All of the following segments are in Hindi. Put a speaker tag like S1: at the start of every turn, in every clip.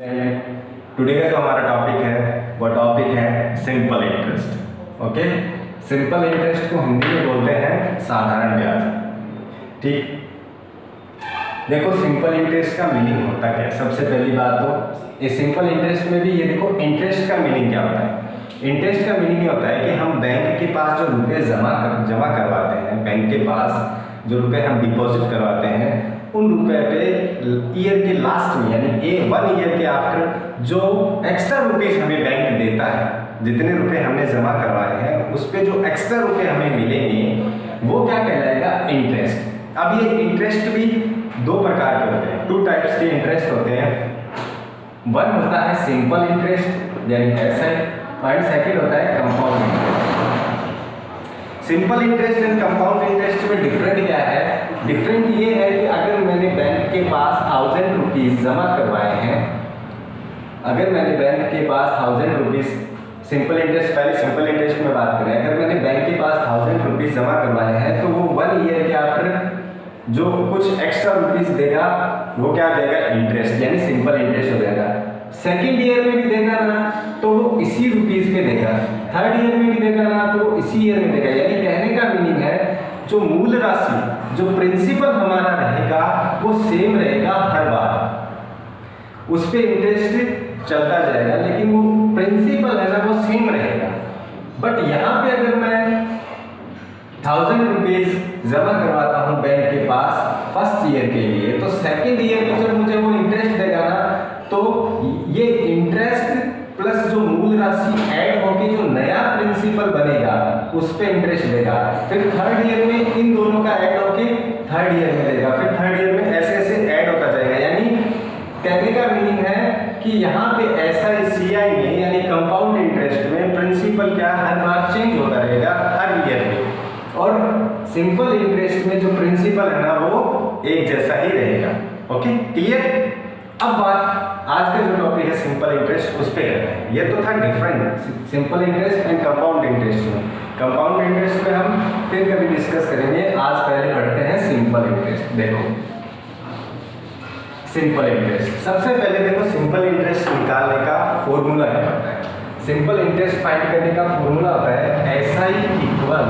S1: टुडे का जो हमारा टॉपिक है वो टॉपिक है simple interest. Okay, simple interest को हिंदी में बोलते हैं साधारण ब्याज। ठीक, देखो सिंपल इंटरेस्ट का मीनिंग होता क्या है। सबसे पहली बात तो इस सिंपल इंटरेस्ट में भी ये देखो इंटरेस्ट का मीनिंग क्या होता है। इंटरेस्ट का मीनिंग ये होता है कि हम बैंक के पास जो रुपये जमा करवाते हैं, बैंक के पास जो रुपये हम डिपॉजिट करवाते हैं, उन रुपए पे ईयर के लास्ट में यानी 1 ईयर के आफ्टर जो एक्स्ट्रा रुपीस हमें बैंक देता है, जितने रुपए हमने जमा करवाए हैं उस पे जो एक्स्ट्रा रुपए हमें मिलेंगे वो क्या कहलाएगा, इंटरेस्ट। अब ये इंटरेस्ट भी दो प्रकार के होते हैं, 2 टाइप्स के इंटरेस्ट होते हैं। वन होता है सिंपल इंटरेस्ट यानी ऐसा, और सेकेंड होता है compound interest. Simple interest and compound interest में डिफरेंट क्या है? डिफरेंट ये है कि अगर मैंने बैंक के पास 1000 रुपीज जमा करवाए हैं, अगर मैंने बैंक के पास 1000 रुपीज सिंपल इंटरेस्ट, पहले सिंपल इंटरेस्ट में बात करें, अगर मैंने बैंक के पास 1000 रुपीज जमा करवाए हैं तो वो 1 ईयर के आफ्टर जो कुछ एक्स्ट्रा रुपीज देगा वो क्या देगा, इंटरेस्ट, यानी सिंपल इंटरेस्ट हो जाएगा। सेकेंड ईयर में भी देगा ना तो वो इसी रुपीज पे देगा, थर्ड ईयर में भी देगा ना तो वो इसी ईयर में देगा। यानी कहने का मीनिंग है जो मूल राशि, जो प्रिंसिपल हमारा रहेगा वो सेम रहेगा हर बार, उस पे इंटरेस्ट चलता जाएगा लेकिन वो प्रिंसिपल है ना वो सेम रहेगा। बट यहाँ पे अगर मैं 1000 रुपीज जमा करवाता हूँ बैंक के पास फर्स्ट ईयर के लिए, तो सेकेंड ईयर में जब मुझे वो इंटरेस्ट देगा ना तो ये इंटरेस्ट प्लस जो मूल राशि ऐड होके जो नया प्रिंसिपल बनेगा उस पे इंटरेस्ट देगा। फिर थर्ड ईयर में इन दोनों का ऐड होके थर्ड ईयर में देगा, फिर थर्ड ईयर में ऐसे ऐसे ऐड होता जाएगा। यानी कहने का मीनिंग है कि यहाँ पे SICI में यानी कंपाउंड इंटरेस्ट में प्रिंसिपल क्या हर बार चेंज होता रहेगा हर ईयर में, और सिंपल इंटरेस्ट में जो प्रिंसिपल है ना वो एक जैसा ही रहेगा। Okay, clear? अब बात आज का जो टॉपिक है सिंपल इंटरेस्ट उस पे करते हैं। ये तो था different simple interest and compound interest में। कंपाउंड इंटरेस्ट में हम फिर कभी डिस्कस करेंगे, आज पहले पढ़ते हैं सिंपल इंटरेस्ट। देखो सिंपल इंटरेस्ट, सबसे पहले देखो सिंपल इंटरेस्ट निकालने का फॉर्मूला क्या होता है। सिंपल इंटरेस्ट फाइंड करने का फॉर्मूला होता है SI equal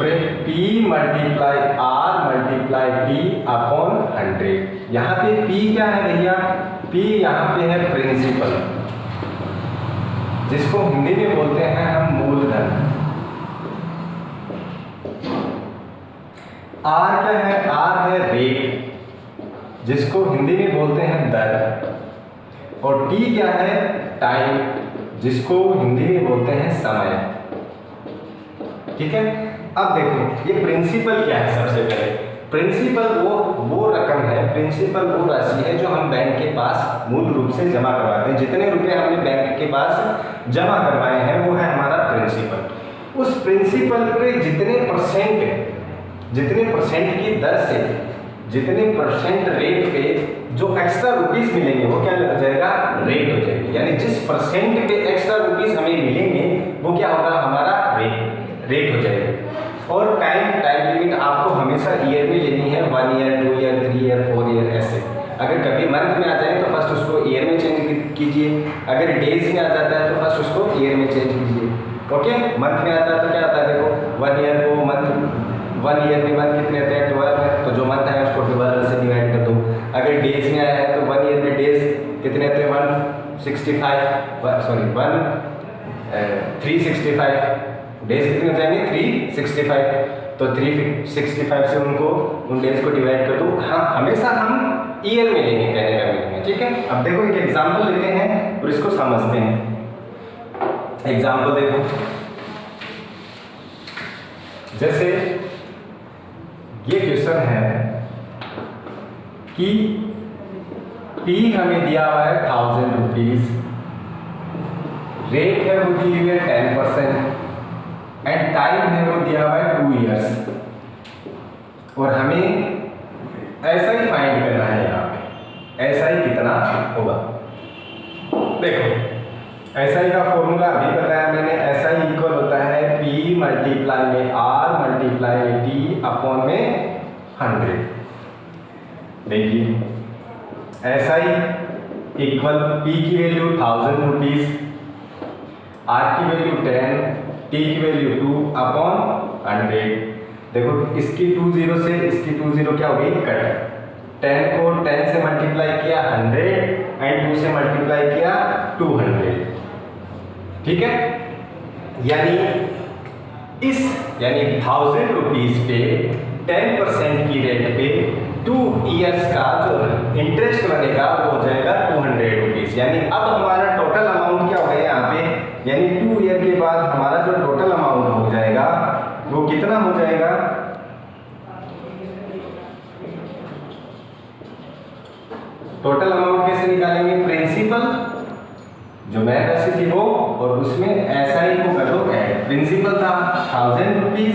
S1: P multiply R multiply T upon 100। यहाँ पे P क्या है भैया? P यहाँ पे है प्रिंसिपल, जिसको हिंदी में बोलते हैं हम मूलधन। R क्या है? R है रेट, जिसको हिंदी में बोलते हैं दर, और T क्या है? टाइम, जिसको हिंदी में बोलते हैं समय। ठीक है, अब देखो ये प्रिंसिपल क्या है। सबसे पहले प्रिंसिपल वो रकम है, प्रिंसिपल वो राशि है जो हम बैंक के पास मूल रूप से जमा करवाते हैं। जितने रुपए हमने बैंक के पास जमा करवाए हैं वो है हमारा प्रिंसिपल। उस प्रिंसिपल पे जितने परसेंट की दर से, जितने परसेंट रेट पे जो एक्स्ट्रा रुपीस मिलेंगे वो क्या लग जाएगा, रेट हो जाएगी। यानी जिस परसेंट पे एक्स्ट्रा रुपीस हमें मिलेंगे वो क्या होगा, हमारा रेट हो जाएगा। और टाइम लिमिट आपको हमेशा ईयर में लेनी है, 1 ईयर, 2 ईयर, 3 ईयर, 4 ईयर ऐसे। अगर कभी मंथ में आ जाए तो फर्स्ट उसको ईयर में चेंज कीजिए, अगर डेज में आ जाता है तो फर्स्ट उसको ईयर में चेंज कीजिए। ओके, मंथ में आता है तो क्या आता है, देखो 1 ईयर को मंथ, 1 ईयर में मंथ कितने होते हैं, 12 है, तो जो मंथ है उसको 12 से डिवाइड कर दो। अगर डेज में आया है तो 1 ईयर में डेज कितने होते हैं, 365 डेज कितने हो जाएंगे, 365, तो 365 से उन डेज को डिवाइड कर दो। हाँ, हमेशा हम ईयर में लेंगे, कहने का मीनिंग है। ठीक है, अब देखो एक एग्जांपल लेते हैं और इसको समझते हैं। एग्जांपल देखो, जैसे ये क्वेश्चन है कि P हमें दिया हुआ है 1000 रुपीज, रेट है वो दी हुई है 10%, एंड टाइम है वो दिया हुआ है 2 इयर्स, और हमें ऐसा ही फाइंड करना है। यहाँ पे ऐसा ही कितना होगा, देखो ऐसा ही का फॉर्मूला अभी बताया मैंने। ऐसा ही इक्वल होता है P मल्टीप्लाई में R मल्टीप्लाई में T अपॉन में 100। देखिए ऐसा ही इक्वल पी की वैल्यू 1000 रुपीज, आर की वैल्यू 10, टी की वैल्यू 2 अपॉन 100। देखो इसकी 2 0 से इसकी 2 0 क्या हो गई, कट। 10 को 10 से मल्टीप्लाई किया 100 एंड 2 से मल्टीप्लाई किया 200, ठीक है। यानी 1000 रुपीज पे 10% की रेट पे 2 इयर्स का जो इंटरेस्ट बनेगा वो हो जाएगा 200 रुपीज। यानी अब हमारा टोटल अमाउंट क्या हो गया यहाँ पे, यानी 2 ईयर के बाद हमारा जो टोटल अमाउंट हो जाएगा वो कितना हो जाएगा, टोटल अमाउंट कैसे निकालेंगे, प्रिंसिपल जो मैथ राशि थी वो और उसमें एसआई को कर दो ऐड। प्रिंसिपल था 1000 रुपीज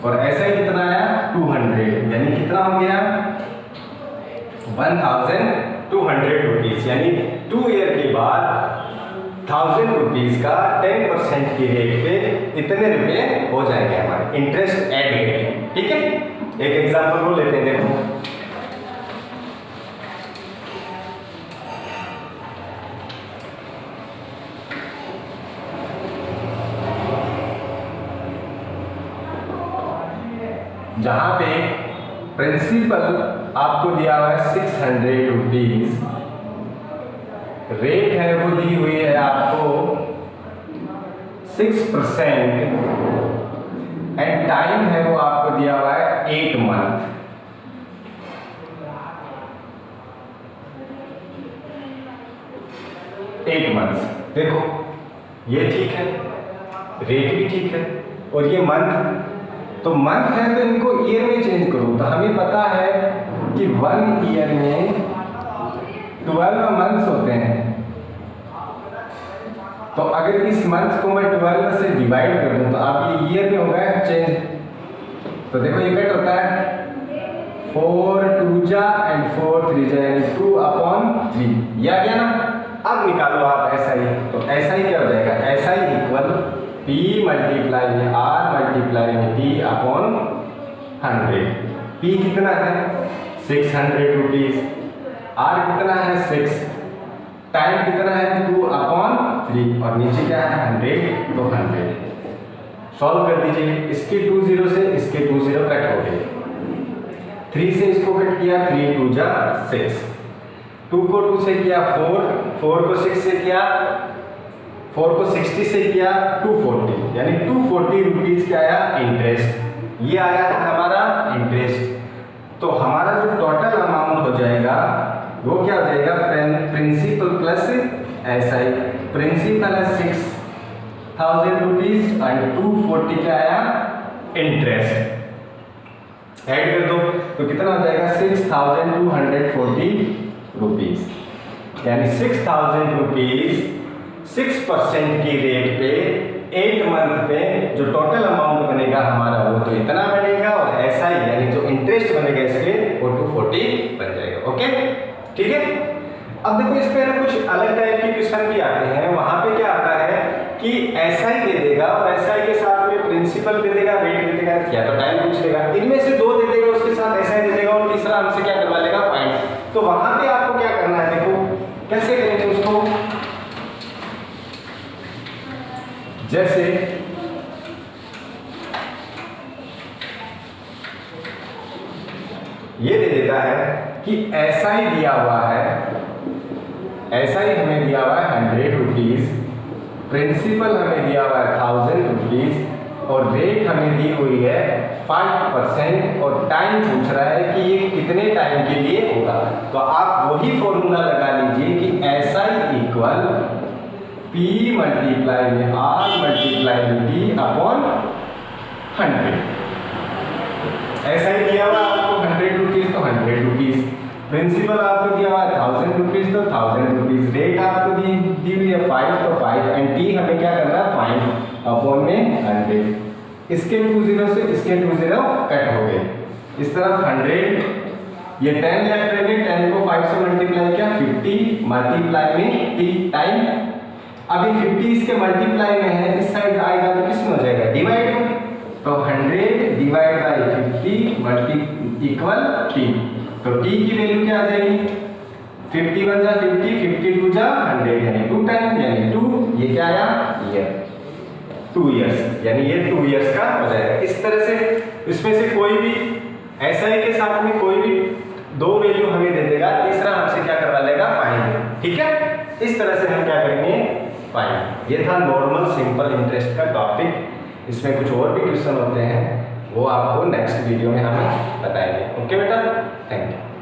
S1: और एसआई कितना आया 200, यानी कितना हो गया 1200 रुपीज। यानी 2 ईयर के बाद 1000 रुपीज का 10% की रेट पे इतने रुपए हो जाएंगे हमारे, इंटरेस्ट ऐड करेंगे, ठीक है। एक एग्जांपल को लेते हैं, देखो जहां पे प्रिंसिपल आपको दिया हुआ है 600 रुपीज, रेट है वो दी हुई है आपको 6% एंड टाइम है वो आपको दिया हुआ है 8 मंथ। देखो ये ठीक है, रेट भी ठीक है और ये मंथ, तो मंथ है तो इनको ईयर में चेंज करो। तो हमें पता है कि 1 ईयर में 12 मंथ्स होते हैं, तो अगर इस मंथ को मैं 12 से डिवाइड कर दूं तो आप ये ईयर में होगा चेंज। तो देखो ये कट होता है 4 2 जा एंड 4 3 जा, यानी 2 अपॉन 3, ये आ गया ना। अब निकालो आप ऐसा ही, तो ऐसा ही क्या हो जाएगा, ऐसा ही इक्वल P मल्टीप्लाई में R मल्टीप्लाई में T अपॉन 100। P कितना है 600 रुपीज, R कितना है 6, टाइम कितना है 2 अपॉन 3 और नीचे क्या है 100, तो 100। सॉल्व कर दीजिए, इसके 2 0 से इसके 2 0 कट हो गए, 3 से इसको कट किया 3 2 जा 6, 2 को 2 से किया 4, 4 को 6 से किया, 4 को 60 से किया 240, यानी 240 रुपीज क्या आया इंटरेस्ट, ये आया है हमारा इंटरेस्ट। तो हमारा जो टोटल अमाउंट हो जाएगा वो क्या हो जाएगा, प्रिंसिपल प्लस एसआई। प्रिंसिपल है 6000 रुपीज एंड 240 क्या आया इंटरेस्ट, ऐड कर दो तो कितना हो जाएगा 6240 रुपीज। यानी 6000 रुपीज 6% की रेट पे 8 मंथ पे जो टोटल अमाउंट बनेगा हमारा वो तो इतना बनेगा, और ऐसा ही यानी जो इंटरेस्ट बनेगा इसके वो 240 बन जाएगा। ओके ठीक है। अब देखो इस पे ना कुछ अलग टाइप के क्वेश्चन भी आते हैं, वहां पे क्या आता है कि ऐसा ही दे देगा और ऐसा ही के साथ में प्रिंसिपल दे देगा, रेट दे देगा, या तो टाइम पूछ लेगा, इनमें से 2 दे देगा उसके साथ ऐसा ही दे देगा और तीसरा हमसे क्या करवा लेगा फाइंड। तो वहां पे आपको क्या करना है, देखो कैसे करेंगे उसको, जैसे ये दे देता है कि ऐसा ही दिया हुआ है, ऐसा ही हमें दिया हुआ है 100 रुपीज, प्रिंसिपल हमें दिया हुआ है 1000 रुपीज और रेट हमें दी हुई है 5% और टाइम पूछ रहा है कि ये कितने टाइम के लिए होगा। तो आप वही फॉर्मूला लगा लीजिए कि ऐसा ही इक्वल P मल्टीप्लाई में R मल्टीप्लाई में T अपॉन 100। ऐसा ही दिया हुआ आपको 100 रुपीज तो 100 रुपीज, प्रिंसिपल आपको दिया हुआ है 1000 रुपीज तो 1000 रुपीज, रेट आपको दी हुई है 5 तो 5 एंड T हमें क्या करना है फाइंड अपॉन में 100। इसके 2 0 से इसके 2 0 कट हो गए, इस तरफ 100, ये 10 लेफ्ट रहेंगे, 10 को 5 से मल्टीप्लाई किया 50 मल्टीप्लाई में T टाइम, अभी 50 इसके मल्टीप्लाई में है, इस साइड आएगा तो किस में हो जाएगा डिवाइड में, तो 100 divide by 50 multi equal T, तो T की वैल्यू क्या आ जाएगी 51 जा 50, 52 जा 100 यानी 2 टाइम यानी 2, ये क्या आया ईयर 2 इयर्स यानी ये 2 इयर्स का हो जाएगा। इस तरह से इसमें से कोई भी SI के साथ में कोई भी 2 वैल्यू हमें दे देगा, तीसरा हमसे क्या करवा लेगा फाइंड, ठीक है। इस तरह से हम क्या करेंगे फाइंड। ये था नॉर्मल सिंपल इंटरेस्ट का टॉपिक। इसमें कुछ और भी क्वेश्चन होते हैं वो आपको नेक्स्ट वीडियो में हम बताएंगे। ओके बेटा, थैंक यू।